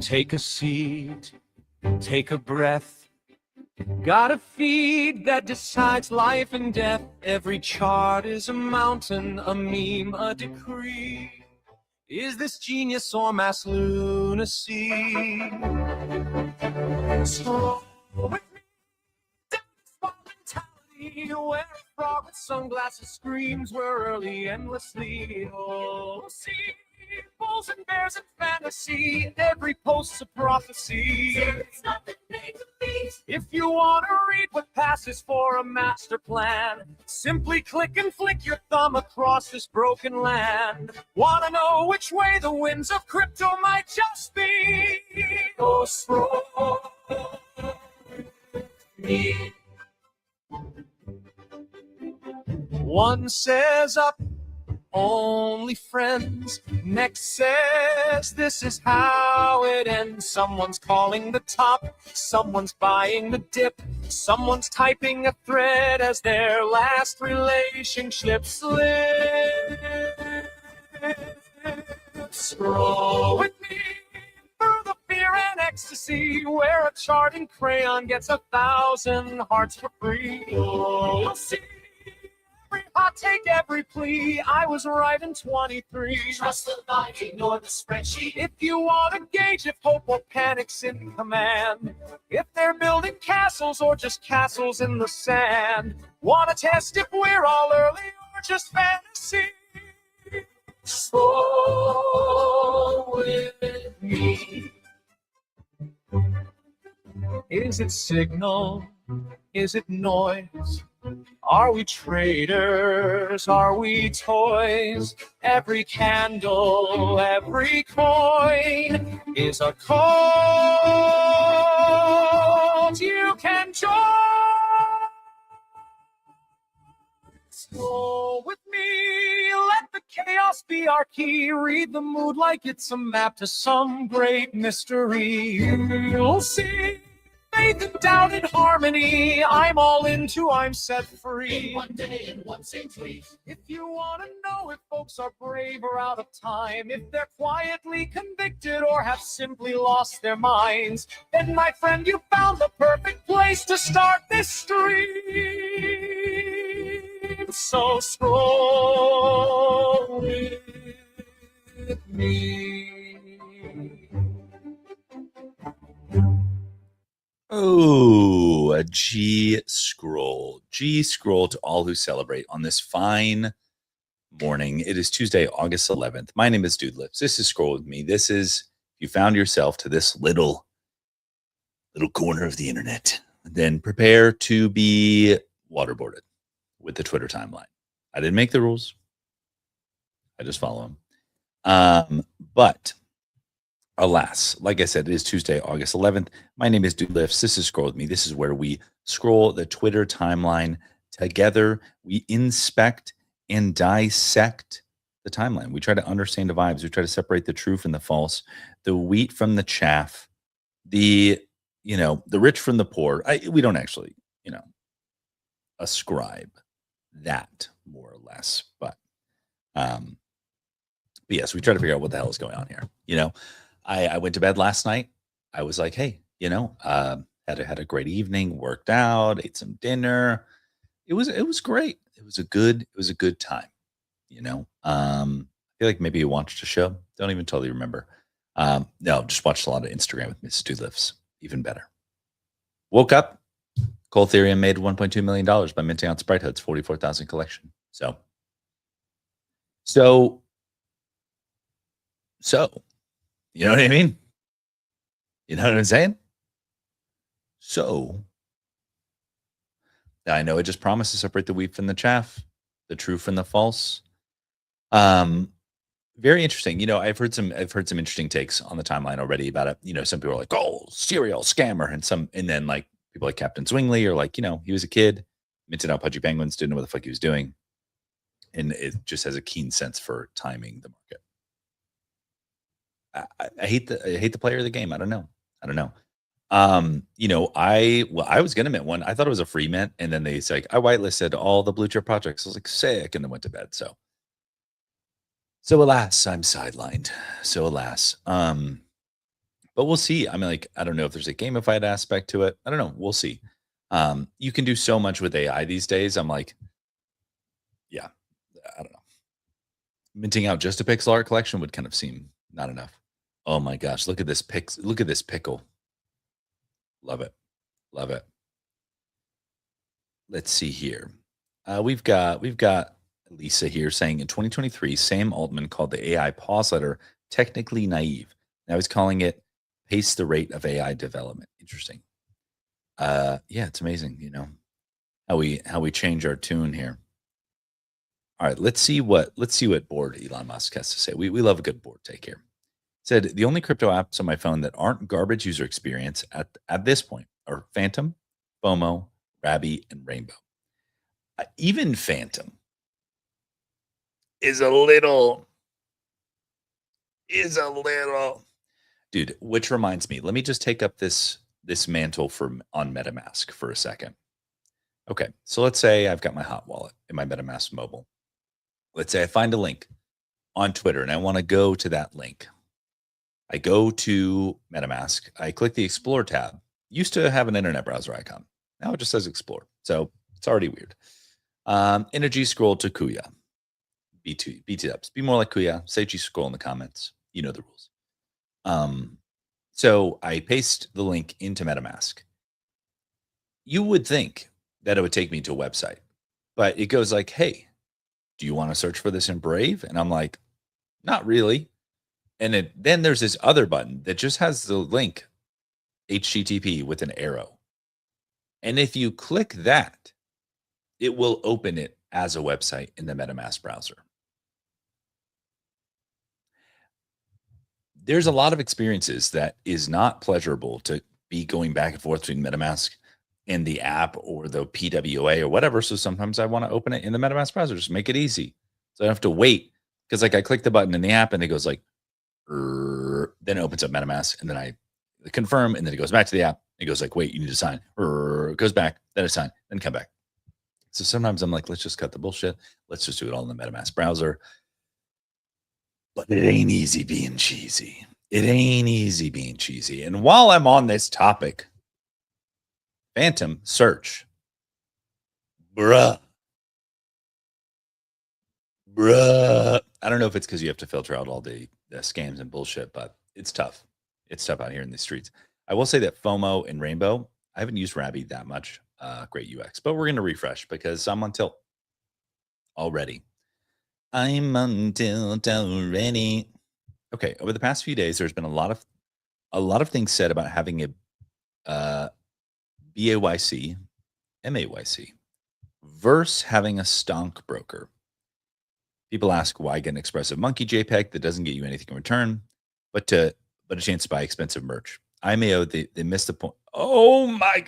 Take a seat, take a breath. Got a feed that decides life and death. Every chart is a mountain, a meme, a decree. Is this genius or mass lunacy? So with me, down mentality, where a frog with sunglasses screams we're early endlessly. Oh, see, bulls and bears and fantasy, every post's a prophecy. It's nothing made to beat. If you want to read what passes for a master plan, simply click and flick your thumb across this broken land. Want to know which way the winds of crypto might just be? Go scroll me. One says up, only friends. Next says this is how it ends. Someone's calling the top, someone's buying the dip, someone's typing a thread as their last relationship slips. Scroll with me through the fear and ecstasy, where a charting crayon gets 1,000 hearts for free. You'll see every hot take, every plea. I was right in 23. Trust the line, ignore the spreadsheet. If you want to gauge if hope or panic's in command, if they're building castles or just castles in the sand, want to test if we're all early or just fantasy? Scroll with me. Is it signal? Is it noise? Are we traders? Are we toys? Every candle, every coin is a cult you can join. Scroll with me, let the chaos be our key. Read the mood like it's a map to some great mystery. You'll see faith and doubt in harmony. I'm all into, I'm set free. In one day in one same tweet. If you want to know if folks are brave or out of time, if they're quietly convicted or have simply lost their minds, then my friend, you found the perfect place to start this stream. So scroll with me. Oh, a G scroll. G scroll to all who celebrate on this fine morning. It is Tuesday, August 11th. My name is Dude Lips. This is Scroll with me. This is, if you found yourself to this little corner of the internet, then prepare to be waterboarded with the Twitter timeline. I didn't make the rules. I just follow them. But alas, like I said, it is Tuesday, August 11th. My name is Dude Lifts. This is Scroll with me. This is where we scroll the Twitter timeline together. We inspect and dissect the timeline. We try to understand the vibes. We try to separate the true from the false, the wheat from the chaff, the rich from the poor. We don't actually, ascribe that more or less. But yes, we try to figure out what the hell is going on here. I went to bed last night. I was like, hey, had a great evening, worked out, ate some dinner. It was great. It was a good time. I feel like maybe you watched a show. Don't even totally remember. No, just watched a lot of Instagram with Mrs. Dude Lifts. Even better. Woke up. Cole Ethereum made $1.2 million by minting out Sprite Hood's 44,000 collection. So, you know what I mean? You know what I'm saying? So, I know it just promised to separate the wheat from the chaff, the true from the false. Very interesting. I've heard some interesting takes on the timeline already about it. Some people are like, "Oh, serial scammer," and then like people like Captain Zwingli are like, he was a kid, minted out pudgy penguins, didn't know what the fuck he was doing, and it just has a keen sense for timing the market. I hate the player of the game. I don't know. I was gonna mint one. I thought it was a free mint, and then they said, like, I whitelisted all the blue chip projects. I was like, sick, and then went to bed. So alas, I'm sidelined. So alas. but we'll see. I mean, like, I don't know if there's a gamified aspect to it. I don't know. We'll see. You can do so much with AI these days. I'm like, yeah, I don't know. Minting out just a pixel art collection would kind of seem not enough. Oh my gosh, look at this look at this pickle. Love it. Love it. Let's see here. We've got Lisa here saying in 2023, Sam Altman called the AI pause letter technically naive. Now he's calling it pace the rate of AI development. Interesting. Yeah, it's amazing, how we change our tune here. All right, let's see what board Elon Musk has to say. We love a good board take here. Said the only crypto apps on my phone that aren't garbage user experience at this point are Phantom, FOMO, Rabby, and Rainbow. Even Phantom is a little dude. Which reminds me, let me just take up this mantle on MetaMask for a second. Okay, so let's say I've got my hot wallet in my MetaMask mobile. Let's say I find a link on Twitter and I want to go to that link. I go to MetaMask. I click the Explore tab. Used to have an internet browser icon. Now it just says Explore. So it's already weird. Energy scroll to Kuya. BT ups. Be more like Kuya. Say G scroll in the comments. You know the rules. So I paste the link into MetaMask. You would think that it would take me to a website, but it goes like, hey, do you want to search for this in Brave? And I'm like, not really. And then there's this other button that just has the link HTTP with an arrow. And if you click that, it will open it as a website in the MetaMask browser. There's a lot of experiences that is not pleasurable to be going back and forth between MetaMask and the app or the PWA or whatever. So sometimes I want to open it in the MetaMask browser, just make it easy. So I don't have to wait because like I click the button in the app and it goes like, then it opens up MetaMask and then I confirm and then it goes back to the app. It goes like, wait, you need to sign. It goes back, then I sign, then come back. So sometimes I'm like, let's just cut the bullshit. Let's just do it all in the MetaMask browser. But it ain't easy being cheesy. It ain't easy being cheesy. And while I'm on this topic, Phantom search. Bruh. I don't know if it's because you have to filter out all the scams and bullshit, but it's tough. It's tough out here in the streets. I will say that FOMO and Rainbow, I haven't used Rabby that much. Great UX, but we're going to refresh because I'm on tilt already. I'm on tilt already. Okay, over the past few days, there's been a lot of things said about having a BAYC, MAYC, versus having a stonk broker. People ask why get an expressive monkey JPEG that doesn't get you anything in return, but a chance to buy expensive merch. IMAO, they missed the point. Oh my!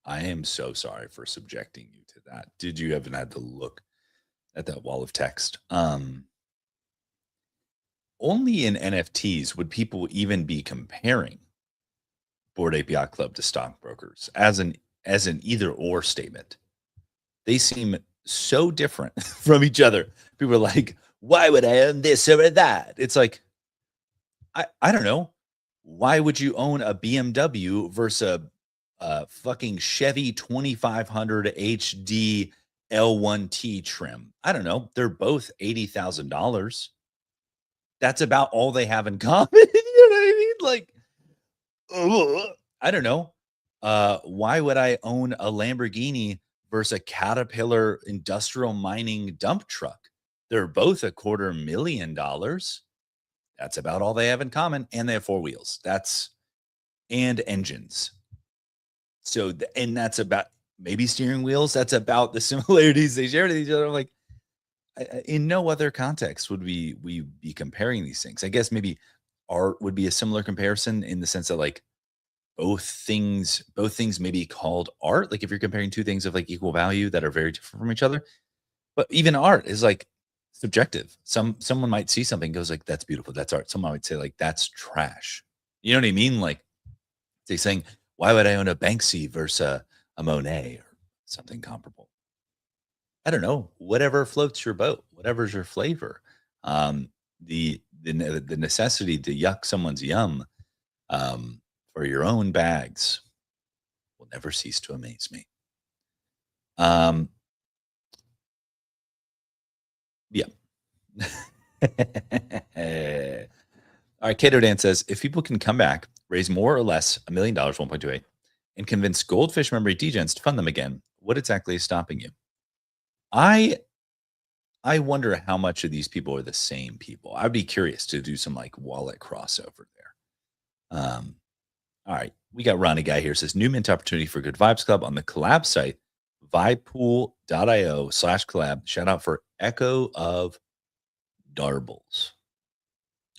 I am so sorry for subjecting you to that. Did you haven't had to look at that wall of text? Only in NFTs would people even be comparing Bored Ape Yacht Club to stockbrokers as an either or statement. They seem so different from each other. People are like, why would I own this over that? It's like, I don't know. Why would you own a BMW versus a fucking Chevy 2500 HD L1T trim? I don't know. They're both $80,000. That's about all they have in common. You know what I mean? Like, I don't know. Why would I own a Lamborghini versus a Caterpillar industrial mining dump truck? They're both $250,000. That's about all they have in common. And they have four wheels. And engines. So, and that's about maybe steering wheels. That's about the similarities they share with each other. I'm like, in no other context would we be comparing these things. I guess maybe art would be a similar comparison in the sense that like both things may be called art. Like if you're comparing two things of like equal value that are very different from each other, but even art is like subjective. Someone might see something and goes like, that's beautiful, that's art. Someone might say like, that's trash. You know what I mean? Like they saying, why would I own a Banksy versus a Monet or something comparable? I don't know. Whatever floats your boat, whatever's your flavor. The the necessity to yuck someone's yum for your own bags will never cease to amaze me. Um, yeah. All right, Cato Dan says, if people can come back, raise more or less $1 million, 1.28, and convince goldfish memory degens to fund them again, what exactly is stopping you? I wonder how much of these people are the same people. I'd be curious to do some like wallet crossover there. All right, we got Ronnie Guy here says new mint opportunity for Good Vibes Club on the collab site, vibepool.io/collab. Shout out for Echo of Darbles.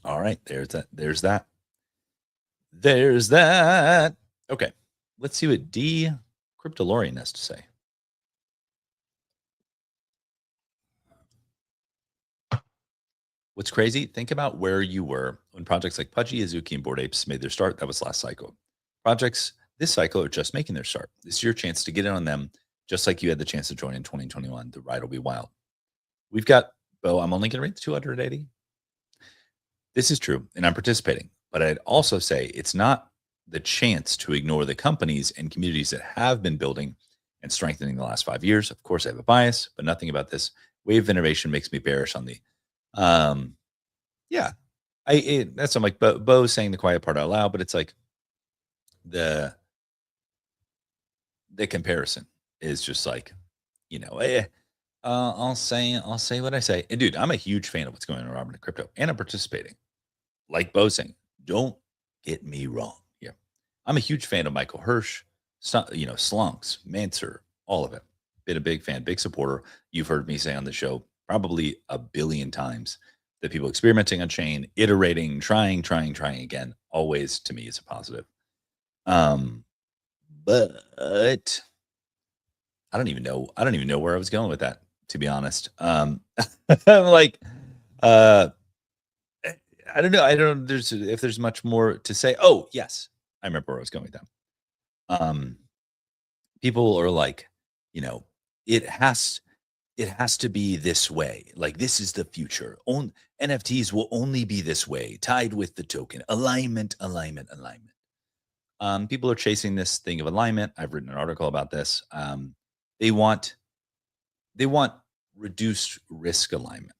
All right, there's that. There's that. Okay, let's see what D Cryptolorian has to say. What's crazy? Think about where you were when projects like Pudgy, Azuki, and Bored Apes made their start. That was last cycle. Projects this cycle are just making their start. This is your chance to get in on them, just like you had the chance to join in 2021. The ride will be wild. We've got, Bo, I'm only going to rate the 280. This is true, and I'm participating. But I'd also say it's not the chance to ignore the companies and communities that have been building and strengthening the last 5 years. Of course, I have a bias, but nothing about this wave of innovation makes me bearish on the yeah, that's I'm like Bo saying the quiet part out loud, but it's like the comparison is just like, I'll say what I say. And dude, I'm a huge fan of what's going on in Robin and crypto, and I'm participating. Like Bo saying, don't get me wrong here. I'm a huge fan of Michael Hirsch, Slunks, Manser, all of it. Been a big fan, big supporter. You've heard me say on the show probably a billion times that people experimenting on chain, iterating, trying again, always to me is a positive. But I don't even know where I was going with that, to be honest. I'm like, I don't know. I don't know if there's much more to say. Oh, yes. I remember where I was going with that. People are like, it has to be this way. Like, this is the future. NFTs will only be this way, tied with the token. Alignment. People are chasing this thing of alignment. I've written an article about this. They want reduced risk alignment.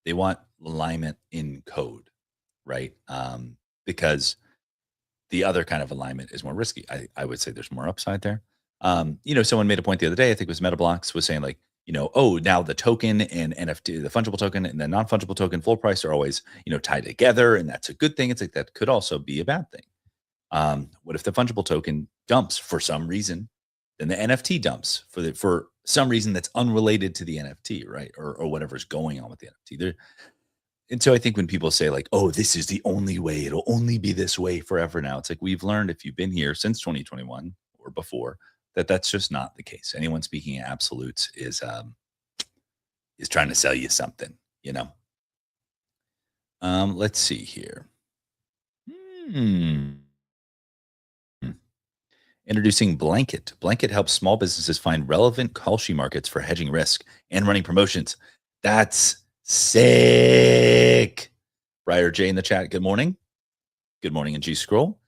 They want alignment in code, right? Because the other kind of alignment is more risky. I would say there's more upside there. Someone made a point the other day, I think it was MetaBlocks, was saying like, now the token and NFT, the fungible token and the non-fungible token floor price are always, tied together, and that's a good thing. It's like that could also be a bad thing. What if the fungible token dumps for some reason? Then the NFT dumps for some reason that's unrelated to the NFT, right? Or whatever's going on with the NFT. And so I think when people say like, oh, this is the only way, it'll only be this way forever now. It's like we've learned if you've been here since 2021 or before, that's just not the case. Anyone speaking in absolutes is trying to sell you something, Let's see here. Introducing Blanket. Blanket helps small businesses find relevant Kalshi markets for hedging risk and running promotions. That's sick. Briar J in the chat. Good morning. Good morning in G Scroll.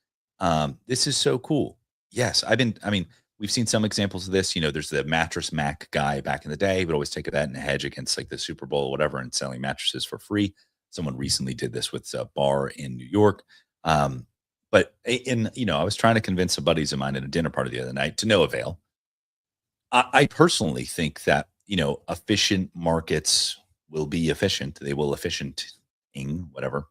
This is so cool. Yes, we've seen some examples of this. There's the mattress Mac guy back in the day. He would always take that and hedge against like the Super Bowl or whatever and selling mattresses for free. Someone recently did this with a bar in New York. But I was trying to convince some buddies of mine at a dinner party the other night to no avail. I personally think that, efficient markets will be efficient. They will efficienting whatever.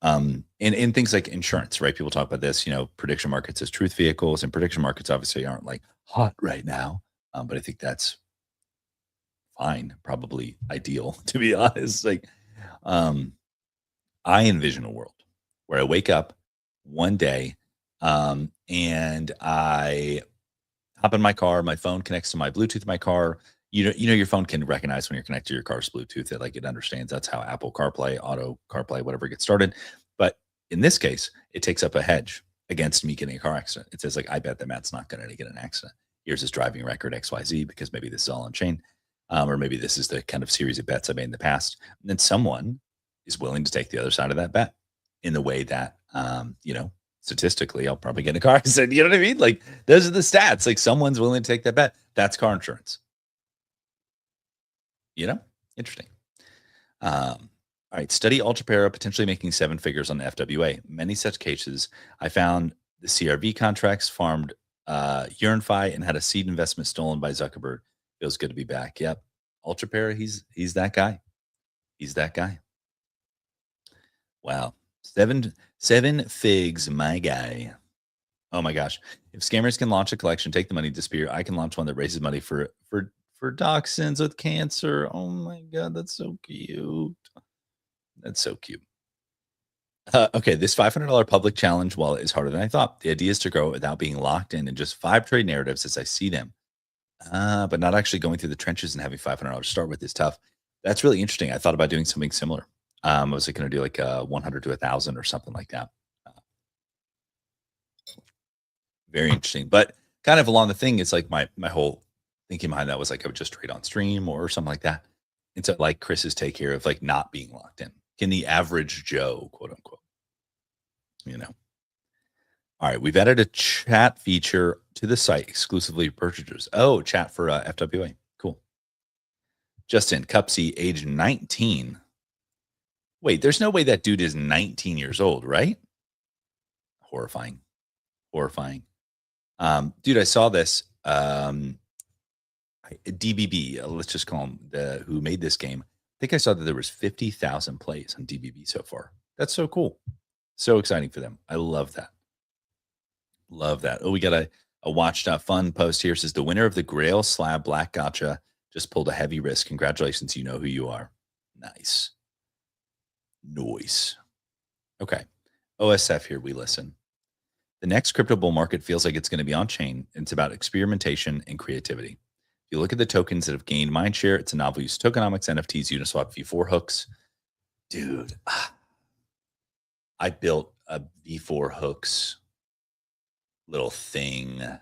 And things like insurance, right? People talk about this, prediction markets as truth vehicles, and prediction markets obviously aren't like hot right now. But I think that's fine, probably ideal, to be honest. Like, I envision a world where I wake up one day, and I hop in my car, my phone connects to my Bluetooth in my car. Your phone can recognize when you're connected to your car's Bluetooth. It understands. That's how Apple CarPlay, Auto CarPlay, whatever gets started. But in this case, it takes up a hedge against me getting a car accident. It says like, I bet that Matt's not going to get an accident. Here's his driving record XYZ, because maybe this is all on chain, or maybe this is the kind of series of bets I made in the past. And then someone is willing to take the other side of that bet in the way that, statistically, I'll probably get in a car accident. You know what I mean? Like, those are the stats. Like, someone's willing to take that bet. That's car insurance. Interesting. All right. Study Ultrapara potentially making 7 figures on the FWA. Many such cases. I found the CRV contracts farmed UrinFi and had a seed investment stolen by Zuckerberg. Feels good to be back. Yep. Ultrapara, he's that guy. He's that guy. Wow. Seven figs, my guy. Oh my gosh. If scammers can launch a collection, take the money, disappear, I can launch one that raises money for dachshunds with cancer. Oh my god, that's so cute. That's so cute. Okay, this $500 public challenge wallet is harder than I thought. The idea is to grow it without being locked in just 5 trade narratives as I see them. But not actually going through the trenches and having $500 to start with is tough. That's really interesting. I thought about doing something similar. I was going to do like 100 to 1,000 or something like that. Very interesting. But kind of along the thing, it's like my whole thinking behind that was like I would just trade on stream or something like that. And so like Chris's take here of like not being locked in. Can the average Joe, quote unquote, All right, we've added a chat feature to the site exclusively for purchasers. Oh, chat for FWA. Cool. Justin, Cupsy, age 19. Wait, there's no way that dude is 19 years old, right? Horrifying. Dude, I saw this. DBB, let's just call him who made this game. I think I saw that there was 50,000 plays on DBB so far. That's so cool. So exciting for them. I love that. Love that. Oh, we got a watched fun post here. It says the winner of the Grail Slab Black Gotcha just pulled a heavy risk. Congratulations. You know who you are. Nice. Noise. Okay. OSF here. We listen. The next crypto bull market feels like it's going to be on chain. It's about experimentation and creativity. If you look at the tokens that have gained mindshare, it's a novel use tokenomics, NFTs, Uniswap, V4 hooks. Dude, I built a V4 hooks little thing. I'm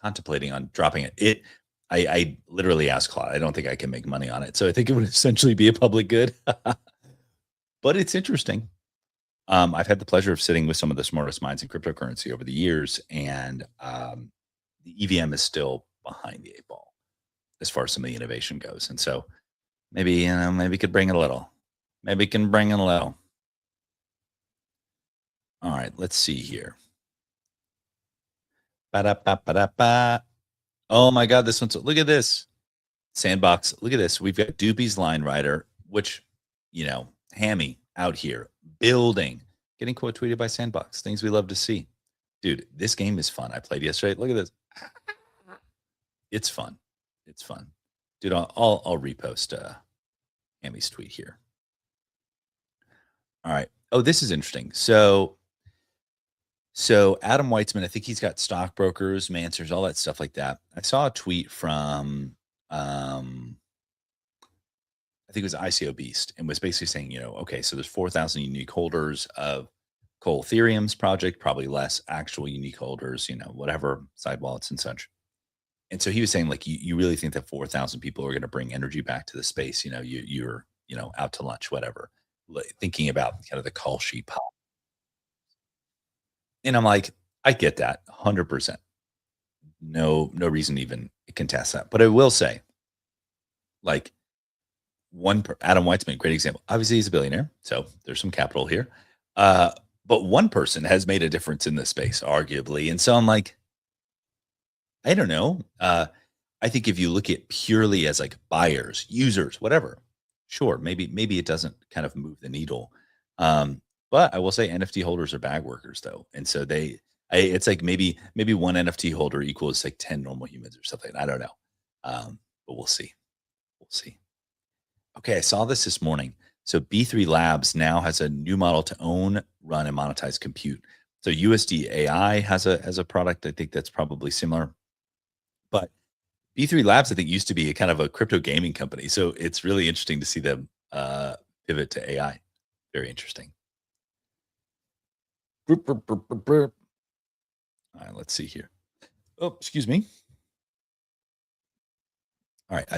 contemplating on dropping it. I literally asked Claude. I don't think I can make money on it. So I think it would essentially be a public good. But it's interesting. I've had the pleasure of sitting with some of the smartest minds in cryptocurrency over the years, and the EVM is still behind the 8 ball as far as some of the innovation goes. And so maybe could bring it a little. Maybe can bring it a little. All right, let's see here. Ba-da-ba-ba-da-ba. Oh my God, this one's, look at this. Sandbox, look at this. We've got Doopy's Line Rider, which, Hammy out here building, getting quote tweeted by Sandbox. Things we love to see. Dude, this game is fun. I played yesterday. Look at this. It's fun. It's fun. Dude, I'll repost Hammy's tweet here. All right. Oh, this is interesting. So Adam Weitzman, I think he's got stockbrokers, Mansers, all that stuff like that. I saw a tweet from I think it was ICO Beast, and was basically saying, okay, so there's 4,000 unique holders of Cole Ethereum's project, probably less actual unique holders, whatever, side wallets and such. And so he was saying, like, you really think that 4,000 people are going to bring energy back to the space? You're out to lunch, whatever, thinking about kind of the call sheet pop. And I'm like, I get that 100%. No reason to even contest that. But I will say, like, Adam Weitzman, great example. Obviously, he's a billionaire, so there's some capital here. But one person has made a difference in this space, arguably. And so I'm like, I don't know. I think if you look at purely as like buyers, users, whatever, sure, maybe it doesn't kind of move the needle. But I will say NFT holders are bag workers though. And so it's like maybe one NFT holder equals like 10 normal humans or something. I don't know. But we'll see. We'll see. Okay, I saw this morning. So B3 Labs now has a new model to own, run, and monetize compute. So USD AI has a product. I think that's probably similar. But B3 Labs, I think, used to be a kind of a crypto gaming company. So it's really interesting to see them pivot to AI. Very interesting. All right, let's see here. Oh, excuse me. All right,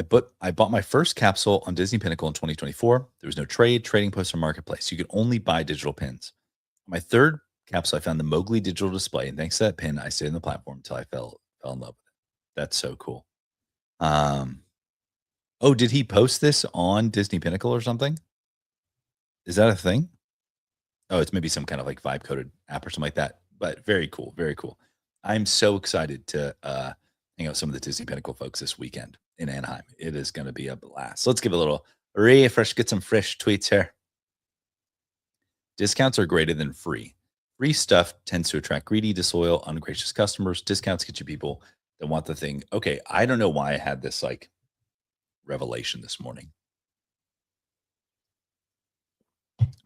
I bought my first capsule on Disney Pinnacle in 2024. There was no trading post, or marketplace. You could only buy digital pins. My third capsule, I found the Mowgli digital display, and thanks to that pin, I stayed on the platform until I fell in love with it. That's so cool. Oh, did he post this on Disney Pinnacle or something? Is that a thing? Oh, it's maybe some kind of like vibe coded app or something like that. But very cool, very cool. I'm so excited to hang out with some of the Disney Pinnacle folks this weekend in Anaheim. It is going to be a blast. So let's give a little refresh, get some fresh tweets here. Discounts are greater than free. Free stuff tends to attract greedy, disloyal, ungracious customers. Discounts get you people that want the thing. Okay, I don't know why I had this like revelation this morning.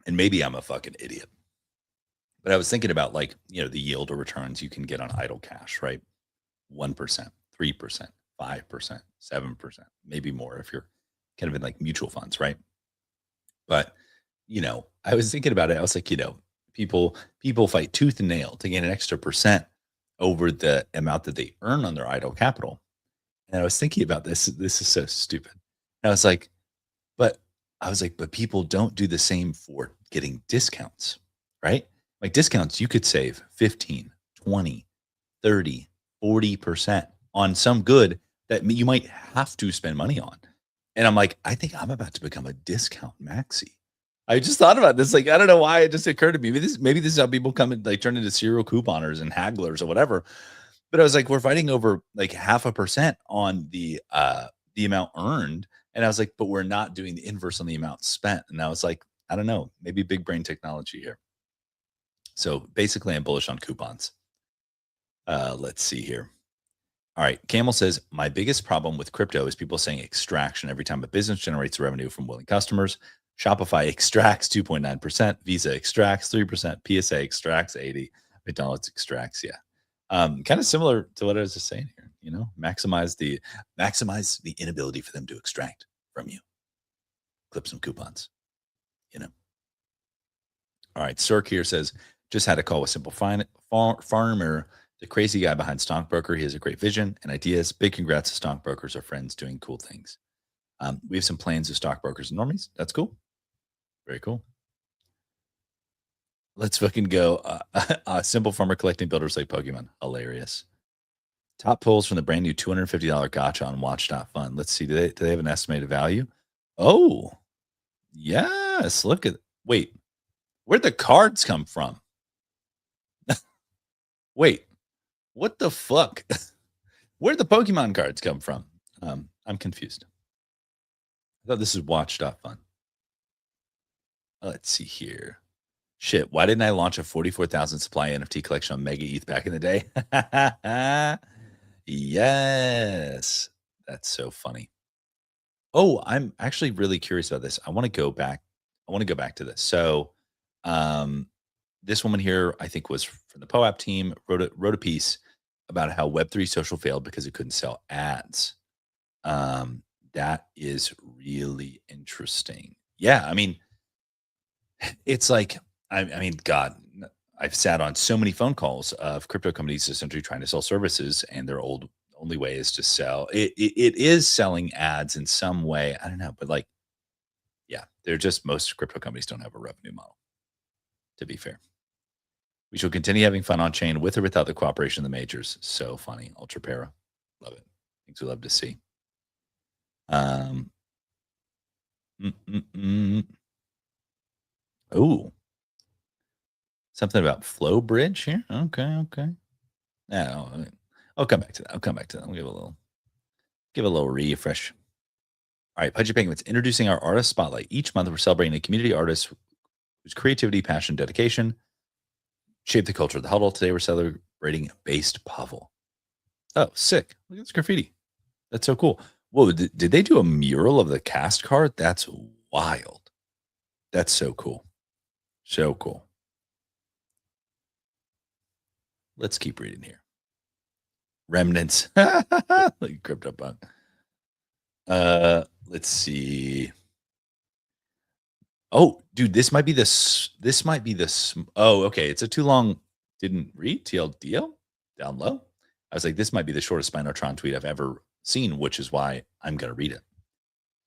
And maybe I'm a fucking idiot. But I was thinking about like, the yield or returns you can get on idle cash, right? 1%, 3%, 5%, 7%, maybe more if you're kind of in like mutual funds, right? But, I was thinking about it. I was like, people fight tooth and nail to gain an extra percent over the amount that they earn on their idle capital. And I was thinking about this. This is so stupid. And I was like, but people don't do the same for getting discounts, right? Like discounts, you could save 15, 20, 30, 40% on some good that you might have to spend money on. And I'm like, I think I'm about to become a discount maxi. I just thought about this. Like, I don't know why it just occurred to me. Maybe this is how people come and like turn into serial couponers and hagglers or whatever. But I was like, we're fighting over like 0.5% on the amount earned. And I was like, but we're not doing the inverse on the amount spent. And I was like, I don't know, maybe big brain technology here. So basically, I'm bullish on coupons. Let's see here. All right. Camel says, my biggest problem with crypto is people saying extraction every time a business generates revenue from willing customers. Shopify extracts 2.9%, Visa extracts 3%, PSA extracts 80, McDonald's extracts, yeah. Kind of similar to what I was just saying here, maximize the inability for them to extract from you. Clip some coupons, All right. Cirque here says, just had a call with Simple Farmer, the crazy guy behind Stockbroker. He has a great vision and ideas. Big congrats to stockbrokers, our friends doing cool things. We have some plans with stockbrokers and normies. That's cool. Very cool. Let's fucking go. Simple Farmer collecting builders like Pokemon. Hilarious. Top pulls from the brand new $250 gotcha on watch.fun. Let's see. Do they have an estimated value? Oh, yes. Wait, where'd the cards come from? Wait, what the fuck? Where'd the Pokemon cards come from? I'm confused. I thought this is watch.fun. Let's see here. Shit, why didn't I launch a 44,000 supply NFT collection on Mega ETH back in the day? Yes. That's so funny. Oh, I'm actually really curious about this. I want to go back to this. So, this woman here, I think, was from the POAP team, wrote a piece about how Web3 social failed because it couldn't sell ads. That is really interesting. Yeah, I mean, it's like, I mean, God, I've sat on so many phone calls of crypto companies essentially trying to sell services, and their only way is to sell. It is selling ads in some way. I don't know, but like, yeah, most crypto companies don't have a revenue model. To be fair, we shall continue having fun on chain with or without the cooperation of the majors. So funny, Ultra Para, love it. Things we love to see. Oh, something about Flow Bridge here. Okay. No, I'll come back to that. I'll give a little refresh. All right, Pudgy Penguins introducing our artist spotlight. Each month, we're celebrating a community artist whose creativity, passion, dedication shape the culture of the huddle. Today, we're celebrating Based Pavel. Oh, sick! Look at this graffiti. That's so cool. Whoa, did they do a mural of the cast card? That's wild. That's so cool. So cool. Let's keep reading here. Remnants. Like CryptoPunk. Let's see. Oh, dude, this might be this. Oh, okay. It's a too long. Didn't read TLDL down low. I was like, this might be the shortest Spinotron tweet I've ever seen, which is why I'm going to read it.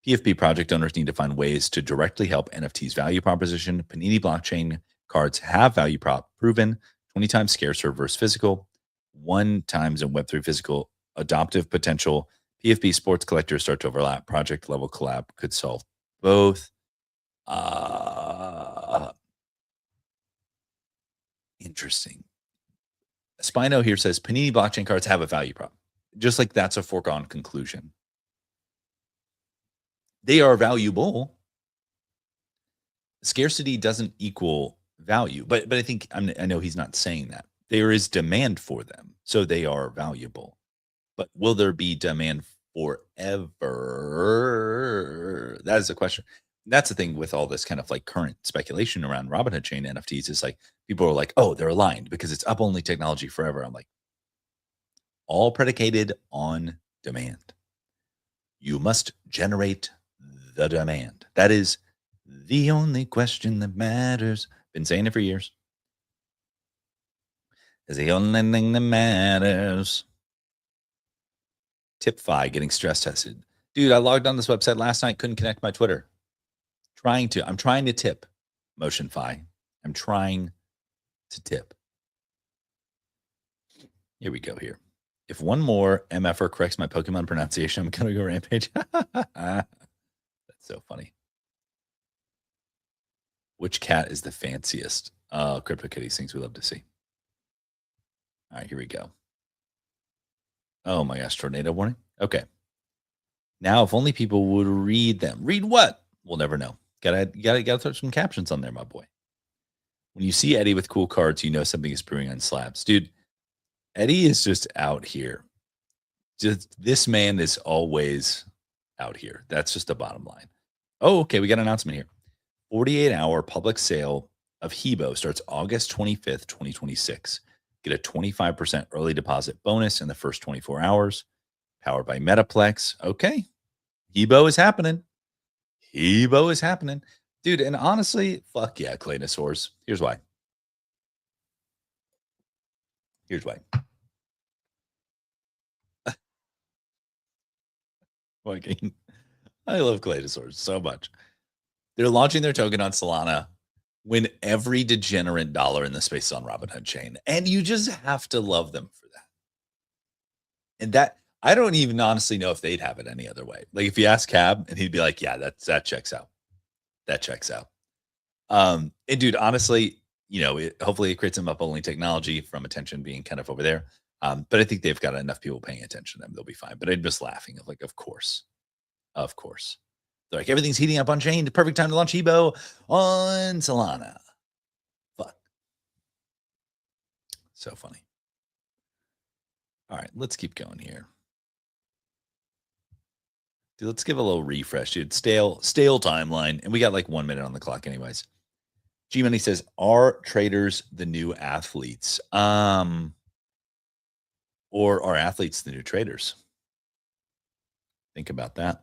PFP project owners need to find ways to directly help NFT's value proposition. Panini blockchain cards have value proven 20 times scarcer versus physical, 1 times in Web3 physical, adoptive potential. PFP sports collectors start to overlap. Project level collab could solve both. Interesting. Spino here says Panini blockchain cards have a value prop. Just like that's a foregone conclusion. They are valuable. Scarcity doesn't equal value, but I think I know he's not saying that. There is demand for them, so they are valuable. But will there be demand forever? That is the question. That's the thing with all this kind of like current speculation around Robinhood chain NFTs is like people are like, oh, they're aligned because it's up only technology forever. I'm like, all predicated on demand. You must generate the demand. That is the only question that matters. Been saying it for years. Is the only thing that matters. Tip-Fi getting stress tested. Dude, I logged on this website last night, couldn't connect my Twitter. I'm trying to tip MotionFi. I'm trying to tip. Here we go here. If one more MFer corrects my Pokemon pronunciation, I'm going to go rampage. That's so funny. Which cat is the fanciest? CryptoKitties, things we love to see. All right, here we go. Oh my gosh, tornado warning. Okay. Now, if only people would read them. Read what? We'll never know. Gotta throw some captions on there, my boy. When you see Eddie with cool cards, you know something is brewing on slabs. Dude, Eddie is just out here. Just this man is always out here. That's just the bottom line. Oh, okay. We got an announcement here. 48-hour public sale of Hebo starts August 25th, 2026. Get a 25% early deposit bonus in the first 24 hours. Powered by Metaplex. Okay. Hebo is happening. Hebo is happening. Dude, and honestly, fuck yeah, Claynosaurs. Here's why. Here's why. I love Claynosaurs so much. They're launching their token on Solana when every degenerate dollar in the space is on Robinhood chain. And you just have to love them for that. And that, I don't even honestly know if they'd have it any other way. Like if you ask Cab and he'd be like, yeah, that checks out. That checks out. And dude, honestly, you know, hopefully it creates some up-only technology from attention being kind of over there. But I think they've got enough people paying attention to them. They'll be fine. But I'm just laughing. Like, of course. Of course. They're like, everything's heating up on chain. The perfect time to launch Hebo on Solana. Fuck. So funny. All right, let's keep going here. Dude, let's give a little refresh, dude. Stale timeline. And we got like 1 minute on the clock anyways. G-Money says, are traders the new athletes? Or are athletes the new traders? Think about that.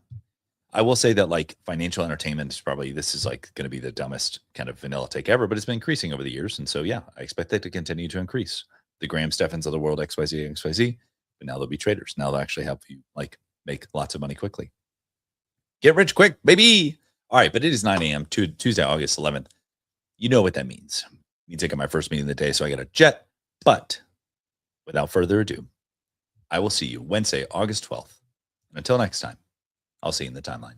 I will say that like financial entertainment is probably, this is like going to be the dumbest kind of vanilla take ever, but it's been increasing over the years. And so, yeah, I expect that to continue to increase. The Graham Steffens of the world, XYZ, but now they'll be traders. Now they'll actually help you like make lots of money quickly. Get rich quick, baby. All right, but it is 9 a.m. Tuesday, August 11th. You know what that means. It means I got my first meeting of the day, so I got a jet. But without further ado, I will see you Wednesday, August 12th. And until next time, I'll see you in the timeline.